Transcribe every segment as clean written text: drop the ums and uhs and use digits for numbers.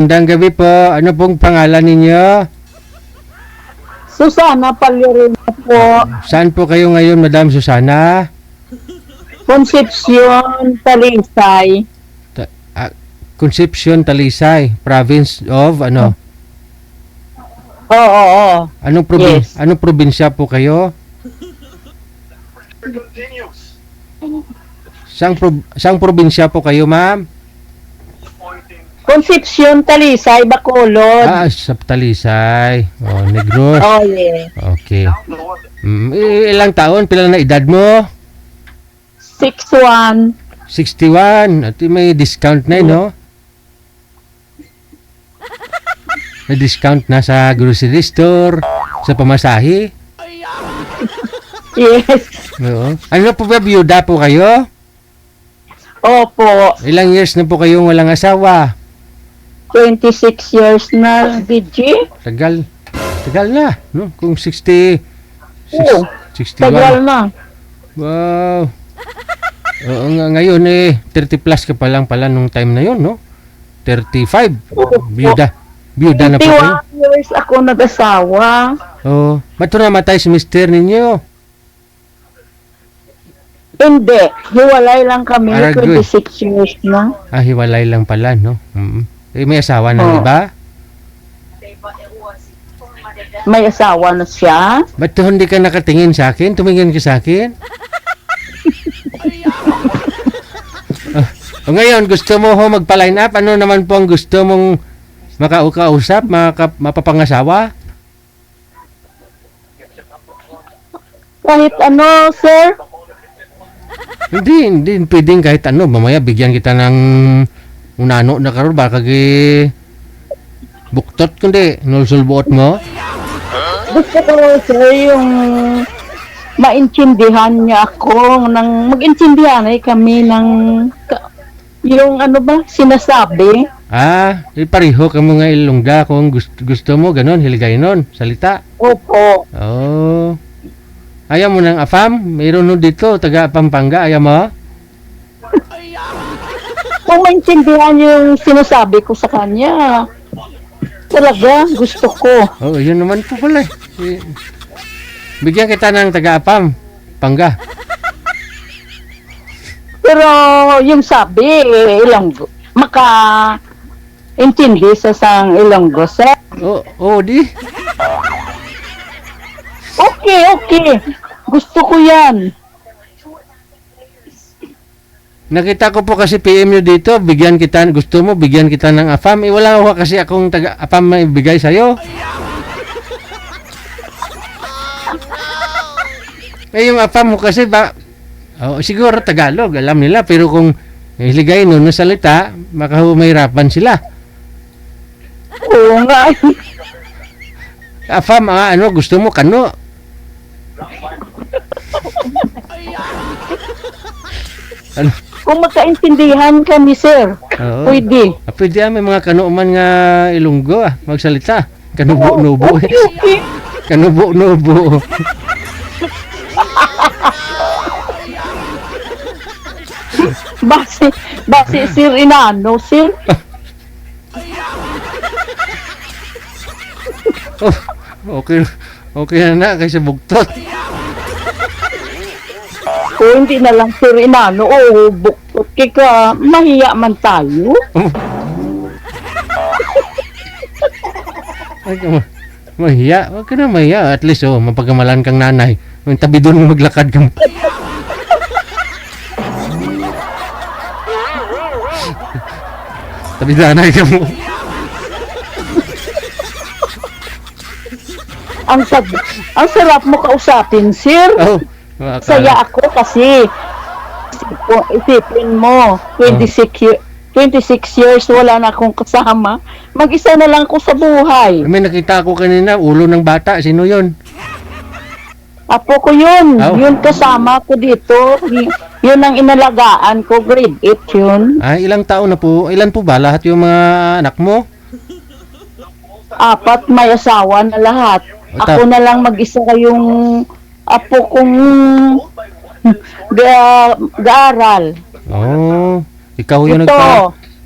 Magandang gabi po. Ano pong pangalan ninyo? Susana Palyorina po. Saan po kayo ngayon, Madam Susana? Concepcion, Talisay. Concepcion, Talisay, province of ano? Oo. Yes. Anong probinsya po kayo? Saang probinsya po kayo, ma'am? Concepcion, Talisay, Bacolod. Sa Talisay. Oh, Negros. Oh, yeah. Okay. Ilang taon? Pila na edad mo? 6'1". 61. At may discount na, no? May discount na sa grocery store, sa pamasahe. Yes. Oo. Ano po ba, biyuda po kayo? Opo. Ilang years na po kayong walang asawa? 26 years na, DJ. Tagal na, no? Kung 60, Oo. 61. Tagal na. Wow. Oo, ngayon 30 plus ka pa lang pala nung time na yon, no? 35. Biyuda na po kayo. 21 years ako nag-asawa. Oo. Ba't namatay si mister ninyo? Hindi. Hiwalay lang kami. Good. 26 years na. Hiwalay lang pala, no? May asawa na, di ba? May asawa na siya. Ba't hindi ka nakatingin sa akin? Tumingin ka sa akin? Ngayon, gusto mo magpa-line up? Ano naman po ang gusto mong makaukausap, mapapangasawa? Kahit ano, sir. Hindi pwedeng kahit ano. Mamaya bigyan kita ng unano na karon baka buktot kundi nulsulbuot mo. Gusto ko, sir, yung maintindihan niya ako, mag-intindihan kami ng, yung ano ba, sinasabi. Pareho ka mga Ilongga kung gusto mo, ganon, hiligay nun, salita. Opo. Oh. Ayaw mo ng afam? Mayroon nun dito, taga Pampanga, ayaw mo? Kung maintindihan yung sinasabi ko sa kanya, talaga, gusto ko. Oh, yun naman po pala. Bigyan kita ng taga-apam, Pangga. Pero yung sabi, Ilonggo, maka-intindi sa sang Ilonggo, sir. Di. Okay. Gusto ko yan. Nakita ko po kasi PM nyo dito, gusto mo, bigyan kita ng afam. Wala ko kasi akong taga-apam na ibigay sa'yo. Yung afam mo kasi siguro Tagalog, alam nila. Pero kung hiligay nun na salita, makahumahirapan sila. Oo nga. Afam, gusto mo, kano? Ano? Kung magkaintindihan kami, sir, pwede. Pwede may mga kanuman nga Ilonggo magsalita. Kanubo-nubo. Okay. Kanubo-nubo. Base sir inano, sir. Okay na kaysa bugtot. Kung hindi na lang sir inano, buktot ka, mahiya man tayo. Mahiya. Huwag ka na mahiya. At least, mapagkamalan kang nanay. Yung tabi doon mo maglakad kang... tabi nanay ka mo. Ang sarap mo kausapin, sir. Saya ako kasi isipin mo, 26 years wala na akong kasama. Mag-isa na lang ako sa buhay. May nakita ako kanina, ulo ng bata. Sino yun? Apo ko yun. Yun kasama ko dito. Yun ang inalagaan ko. Grade 8 yun. Ilang taon na po? Ilan po ba lahat yung mga anak mo? 4, may asawa na lahat. Ako na lang mag-isa kayong apo kong gaaral. Ikaw yung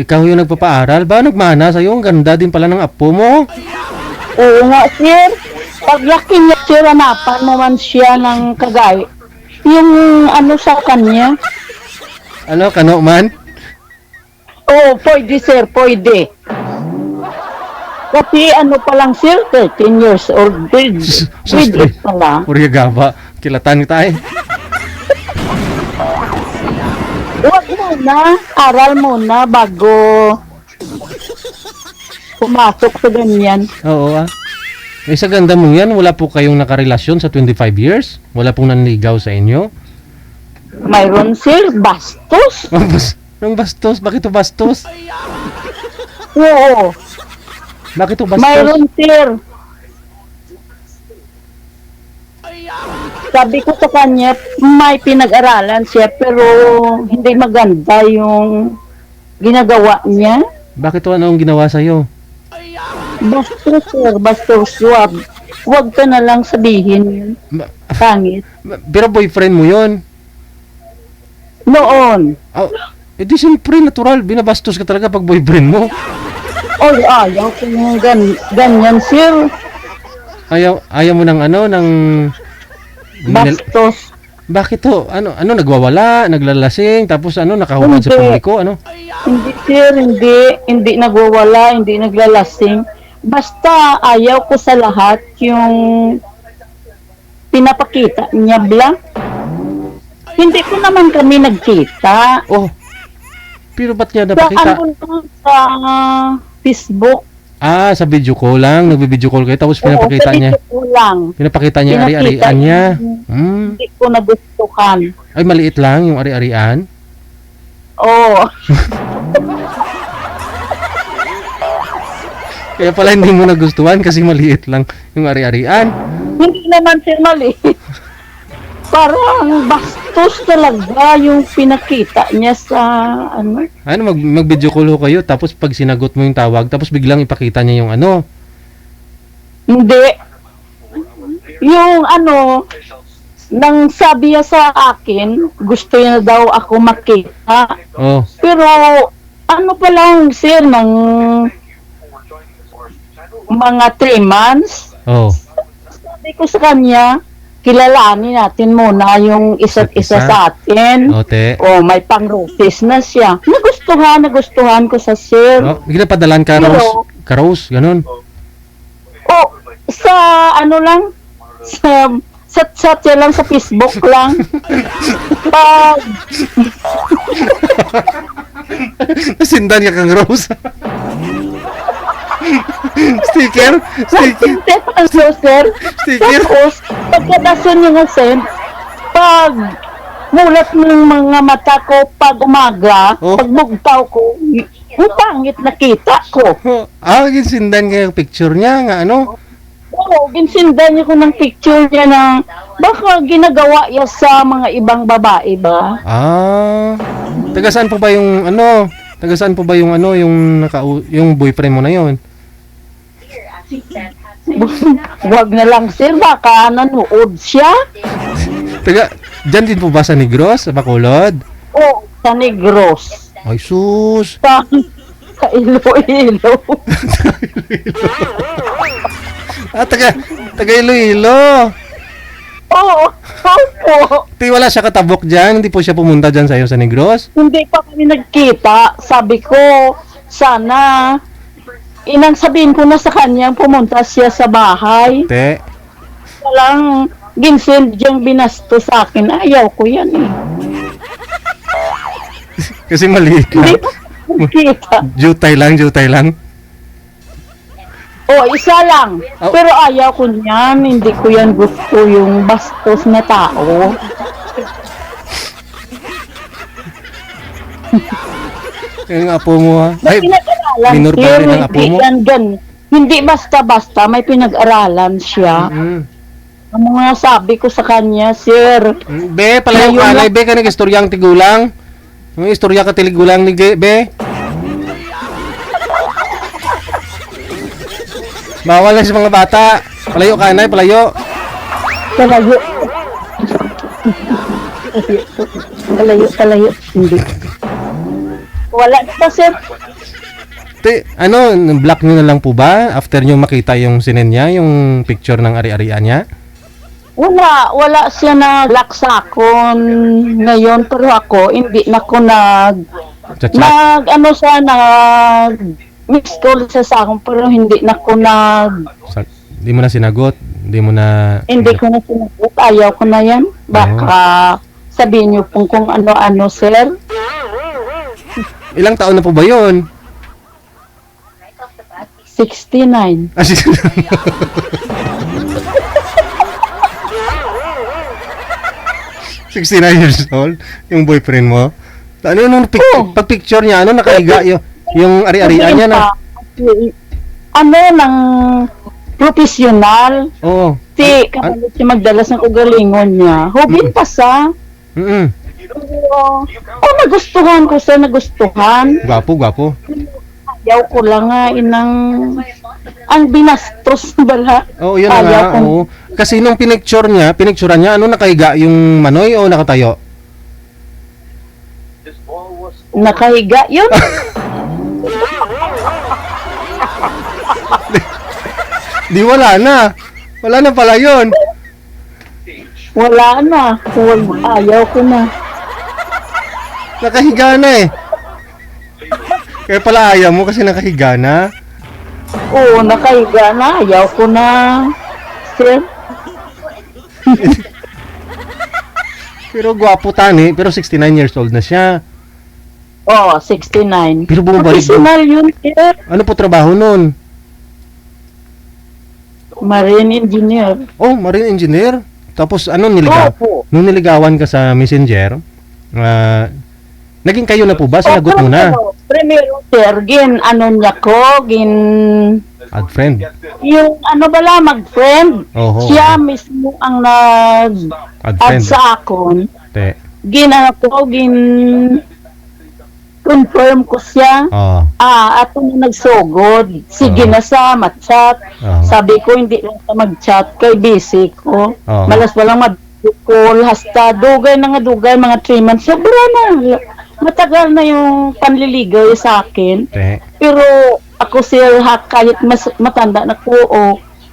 Ikaw yung nagpapaaral ba? Nagmana sa'yo? Ang ganda din pala ng apo mo. Oo nga, sir. Paglaki niya, sir, hanapan mo man siya ng kagay. Yung ano sa kanya. Ano, kano man? Oo, pwede, sir, pwede. Kasi ano pa lang, sir, 13 years old. Grade 8 pa lang. Purya gaba. Kilatan tayo. Huwag muna, aral muna bago pumasok sa ganyan. Oo ah. Eh, sa ganda mo yan, wala po kayong nakarelasyon sa 25 years? Wala pong nanligaw sa inyo? Mayroon, sir, bastos. Anong bastos? Bakit to bastos? Oo, Bakit to bastos? mayroon, sir. Sabi ko sa kanya, may pinag-aralan siya pero hindi maganda yung ginagawa niya. Bakit to ano ang ginawa sa'yo? Bastos, sir, bastos. Huwag ka na lang sabihin yun. Pangit. Pero boyfriend mo yon. Noon. Oh, di siyempre natural. Binabastos ka talaga pag boyfriend mo. Oh, ayaw ko yung ganyan, sir. Ayaw mo ng ano, ng... Bastos. Bakit to? Ano, nagwawala, naglalasing, tapos ano, nakahubad sa Hindi. publiko, ano? Hindi, sir, hindi nagwawala, hindi naglalasing. Basta ayaw ko sa lahat yung pinapakita niya blang. Hindi ko naman kami nagkita. Oh, pero ba't niya Sa napakita? ano lang, sa Facebook. Ah, sa video call lang, nagbi-video call kayo, tapos pinapakita Oo, niya. sa ko lang. Pinapakita niya yung Pinakita ari-arian niya. niya. Hindi ko nagustuhan. Ay, maliit lang yung ari-arian. Oo. Kaya pala hindi mo nagustuhan kasi maliit lang yung ari-arian. Hindi naman sir mali. Parang bastos talaga yung pinakita niya sa ano. Ano, mag-video call ho kayo, tapos pag sinagot mo yung tawag, tapos biglang ipakita niya yung ano. Hindi. Yung ano, nang sabi niya sa akin, gusto niya daw ako makita. Oh, Pero ano pa lang sir, ng mga 3 months, oh. sabi ko sa kanya, kilalanin natin muna yung isa't isa Isa't isa. sa atin. Ote. Oh, may pang-roses na siya. Nagustuhan ko sa sir. Oh, bigla padalan ka, Pero- Rose. Ka-Rose, ganun. Oh, sa ano lang, sa chat niya lang sa Facebook lang. Pag Nasindan ka kang Rose. Sticker? Sticker? nagsintip ang sir, Sticker? tapos pagkadason niya nga send, pag mulat ng mga mata ko pag umaga, Oh. pag bugtaw ko, yung pangit nakita ko. Oh, ginsindan ka yung picture niya, nga ano? Oo, ginsindan niya ko ng picture niya na baka ginagawa niya sa mga ibang babae ba? Ah, taga saan po ba yung ano? Taga saan po ba yung ano, yung yung boyfriend mo na yon? Wag na lang sir, baka nanood siya. Taga, dyan din po ba sa Negros, sa Bacolod? O, sa Negros. Ay sus! Sa Iloilo. Ah, taga Iloilo! Oo, opo. Di wala siya katabok dyan, hindi po siya pumunta dyan sa'yo sa Negros? Hindi pa kami nagkita. Sabi ko, sana, inang sabihin ko na sa kanya, pumunta siya sa bahay. Te, Walang ginsend diyang binasto sa akin. Ayaw ko yan eh. kasi maliit Hindi lang. pa nagkita. Jutay lang. O, isa lang. Oh. Pero ayaw ko niyan. Hindi ko yan gusto yung bastos na tao. Yung apo mo ha. May Ay, pinag-aralan minor ba siya. rin ang apo Hindi mo? yan hindi basta-basta. May pinag-aralan siya. Ang mga sabi ko sa kanya, sir, Be, palayo ka Ngayon na, lang- be, ka nag-istoryang tigulang. Yung istorya ka tiligulang ni be. Bawal lang sa mga bata. Palayo ka na, palayo. talayo. Talayo. Hindi. Wala pa, sir. Ano, block nyo na lang po ba? After nyo makita yung sinend niya, yung picture ng ari-arian niya? Wala siya na lock sa akon ngayon, pero ako, hindi na ko Chat-chat? ano siya, miss call siya sa akon, pero hindi na ko Di mo na sinagot? Di mo na... hindi ko na sinagot, ayaw ko na yan. Baka sabihin niyo pong kung ano-ano, sir. Ilang taon na po ba yun? 69. Ah, 69 years old? Yung boyfriend mo? Ano nung pag-picture niya, ano nakahiga yung ari-arian niya na? Ano ng professional? Oo. Kapalit siya magdalas ng ugalingon niya. Hubin pa sa. Nagustuhan ko sa nagustuhan. Gwapo. Ayaw ko lang nga ang binastos na bala. Oo, yun na nga. Oo. Kasi nung pinicturean niya, ano nakahiga yung manoy o nakatayo? Nakahiga yun. Di wala na. Wala na pala yun. Wala na. Ayaw ko na. Nakahiga na eh. Kaya pala ayaw mo kasi nakahiga na. Oo, nakahiga na. Ayaw ko na. Sir? Pero gwapo tani, pero 69 years old na siya. 69. Pero bumabalik. Professional yun, sir. Ano po trabaho nun? Marine engineer. Oh, marine engineer. Tapos ano nung niligawan ka sa Messenger, naging kayo na po ba? Sinagot mo na. Primero, sir, niya ko, Add friend. yung mag-friend. Oho. Siya mismo ang Add nag-add friend. sa akon. Te. Confirm ko siya. Oh. Ato na nagsugod. Sige na sa chat. Sabi ko, hindi lang sa mag-chat. Kay busy ko. Malas walang mag-call. Hasta dugay mga 3 months. Sobra na. Matagal na yung panliligaw sa akin. Te. Pero ako sir, kahit mas matanda na ko,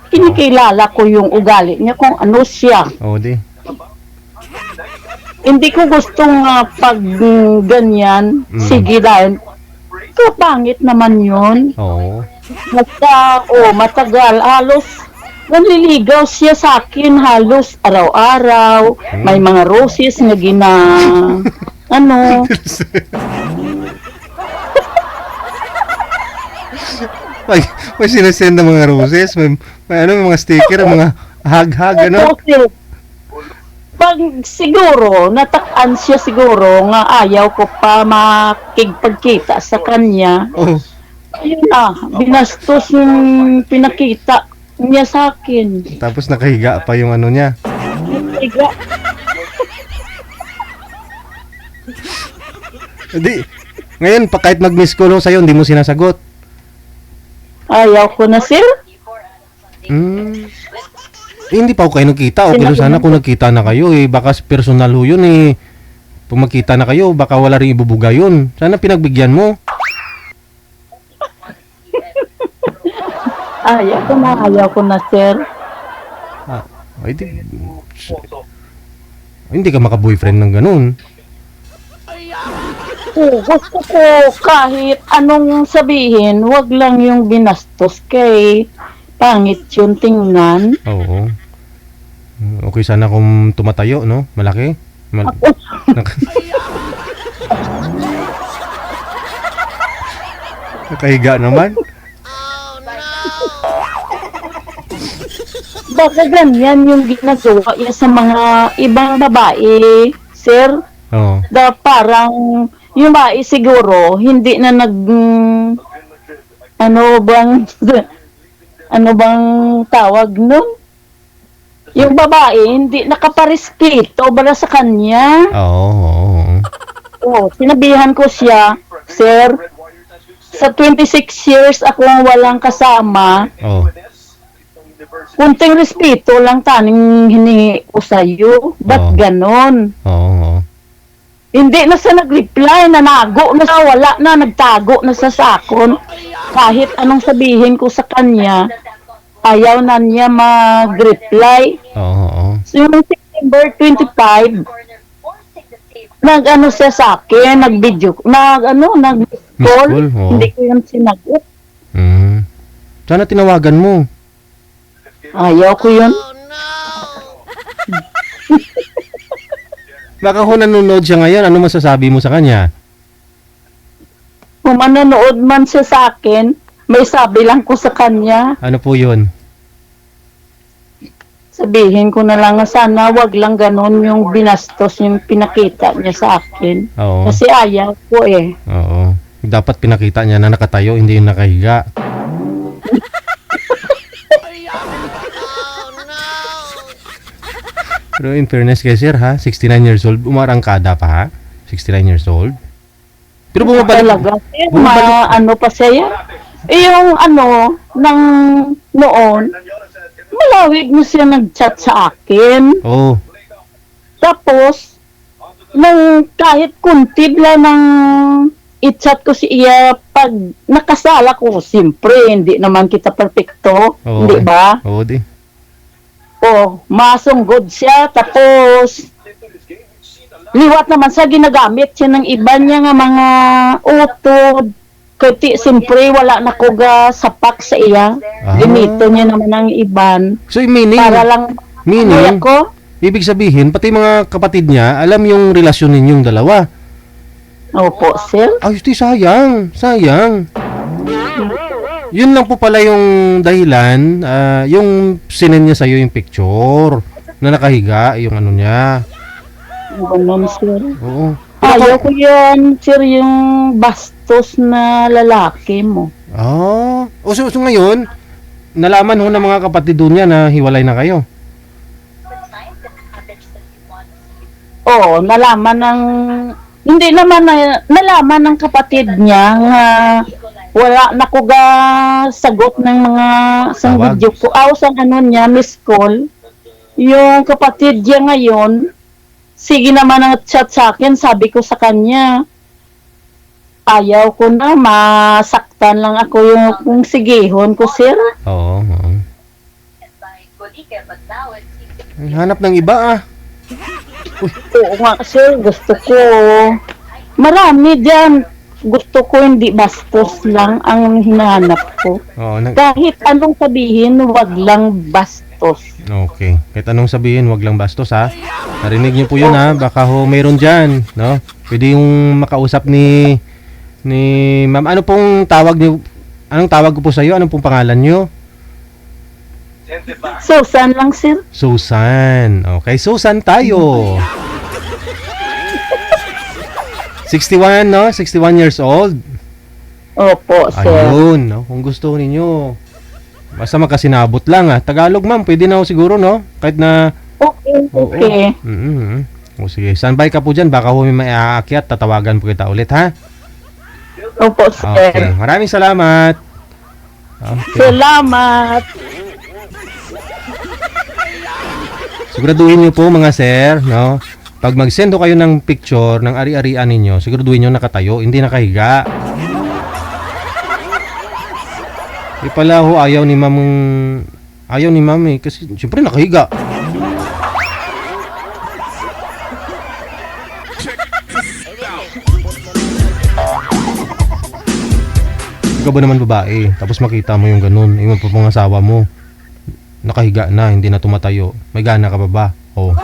kinikilala ko yung ugali niya kung ano siya. Oh, di. Hindi ko gustong pag ganyan, sige dahil pangit naman yun. Oo. Basta, matagal, halos nanliligaw siya sa akin halos araw-araw. May mga roses na may sinasend na mga roses, may mga sticker, mga hug-hug, ano? Pag siguro, natakpan siya siguro nga ayaw ko pa makikipagkita sa kanya. Oh. Ayun binastos yung pinakita niya sa akin. Tapos nakahiga pa yung ano niya. Nakahiga. Ngayon, kahit mag-miss call sa'yo, hindi mo sinasagot. Ayaw ko na, sir. Hindi pa ako kayo nagkita. Okay lang sana kung nagkita na kayo baka personal ho yun Kung magkita na kayo, baka wala rin ibubuga yun. Sana pinagbigyan mo. Ayaw ko na, sir. Hindi ka maka-boyfriend ng ganun. Gusto ko kahit anong sabihin, wag lang yung binastos kay pangit yung tingnan. Oo. Okay sana kung tumatayo, no? Malaki. Nakahiga naman. Baka ganyan yung ginagawa niya sa mga ibang babae, sir. Oo. Parang yung babae siguro hindi na ano bang tawag nun? Yung babae hindi nakaparespeto para sa kanya. Oo. Sinabihan ko siya, sir, sa 26 years akong walang kasama. Kunting respeto lang taning hiningi ko sa'yo. Ba't ganon? Oo. Hindi na siya nag-reply, nanago na siya, wala na, nagtago na sa sakon. kahit anong sabihin ko sa kanya, ayaw na niya mag-reply. Oo. So, yung September 25, nag-ano siya sa akin, nag-video, nag-call, call, oo. hindi ko yun sinagot. Sana tinawagan mo. Ayaw ko yun. Baka kung nanonood siya ngayon, ano masasabi mo sa kanya? Kung manonood man siya sa akin, may sabi lang ko sa kanya, Ano po yun? sabihin ko na lang na sana wag lang ganun yung binastos yung pinakita niya sa akin. Oo. Kasi ayaw ko eh. Oo. Dapat pinakita niya na nakatayo, hindi yung nakahiga. Pero in fairness kay sir ha, 69 years old, umarangkada pa ha? 69 years old. Pero bumabalik. Talaga. Ano pa siya? Eh, yung ng noon, malawig mo siya nag-chat sa akin. Oo. Tapos, nang kahit kuntib lang ng i-chat ko siya pag nakasala ko, siyempre, hindi naman kita perfecto, Oo. hindi ba? Oo di. O, masunggod siya, tapos, liwat naman siya, ginagamit siya ng iba niya nga mga utod, kasi siyempre, wala na ko ga sapak sa iya. Ginito niya naman ang iban. So meaning, Para lang, meaning, ko, ibig sabihin, pati mga kapatid niya, alam yung relasyon ninyong dalawa. opo, sir. Ay, di sayang. Sayang. Yun lang po pala yung dahilan, yung sinend niya sa'yo yung picture na nakahiga, yung ano niya. Ganun, sir. Oo. Ayaw ko yan, sir, yung bastos na lalaki mo. So ngayon, nalaman ho ng mga kapatid doon niya na hiwalay na kayo. Oo, hindi naman nalaman ng kapatid niya nga wala na ko ga sagot ng mga sang Tawag. video ko. Sang niya, miss call. Yung kapatid niya ngayon, sige naman ang chat sa akin, sabi ko sa kanya, ayaw ko na, masaktan lang ako yung sigihon ko, sir. Oo. Ay, hanap ng iba Oo nga, sir, gusto ko. Marami dyan. Gusto ko hindi bastos lang ang hinahanap ko. Oo, Kahit anong sabihin, wag lang bastos. okay. Kahit anong sabihin, wag lang bastos ha. Narinig niyo po yun ha. Baka ho mayroon dyan, no? Pwede yung makausap ni ma'am. Ano pong tawag niyo? Anong tawag ko po sa iyo? Anong pong pangalan niyo? Susan lang, sir. Susan. Okay, Susan tayo. 61, no? 61 years old. Opo, sir. Ayun, no? Kung gusto ninyo. Basta makasinabot lang ah. Tagalog ma'am, pwede na ho siguro, no? Kahit na Okay. O sige, standby ka po dyan. Baka ho may aakyat. Tatawagan po kita ulit, ha? Opo, sir. Okay. Maraming salamat. Okay. Salamat. Siguraduhin nyo po mga sir, no? Pag mag-send ho kayo ng picture ng ari-arian ninyo, siguraduhin nyo nakatayo, hindi nakahiga. Di pala ho, ayaw ni ma'am eh, kasi siyempre nakahiga. Ikaw ba naman babae, tapos makita mo yung ganun, yung mga asawa mo, nakahiga na, hindi na tumatayo, may gana ka ba ba? Oh.